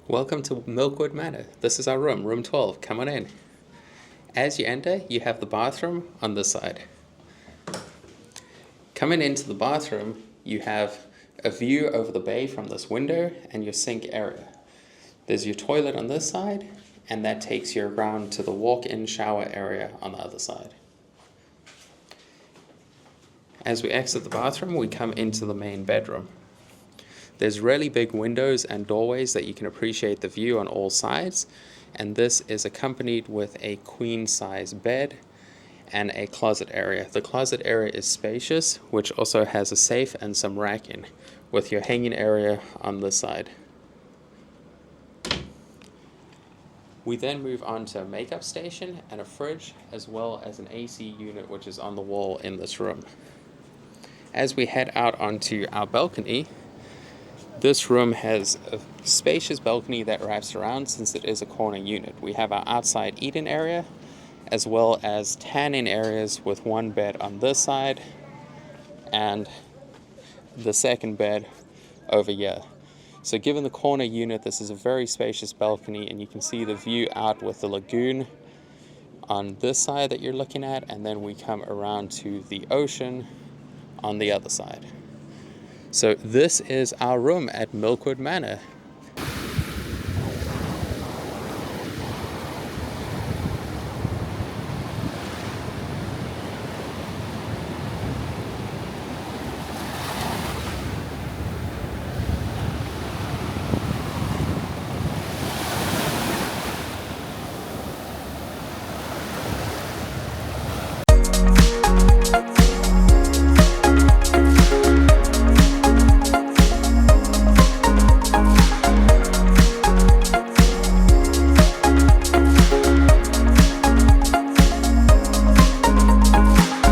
Welcome to Milkwood Manor. This is our room, room 12. Come on in. As you enter, you have the bathroom on this side. Coming into the bathroom, you have a view over the bay from this window and your sink area. There's your toilet on this side, and that takes you around to the walk-in shower area on the other side. As we exit the bathroom, we come into the main bedroom. There's really big windows and doorways that you can appreciate the view on all sides, and this is accompanied with a queen-size bed and a closet area. The closet area is spacious, which also has a safe and some racking, with your hanging area on this side. We then move on to a makeup station and a fridge, as well as an AC unit which is on the wall in this room. As we head out onto our balcony, this room has a spacious balcony that wraps around since it is a corner unit. We have our outside eating area, as well as tanning areas with one bed on this side and the second bed over here. So given the corner unit, this is a very spacious balcony, and you can see the view out with the lagoon on this side that you're looking at, and then we come around to the ocean on the other side. So this is our room at Milkwood Manor.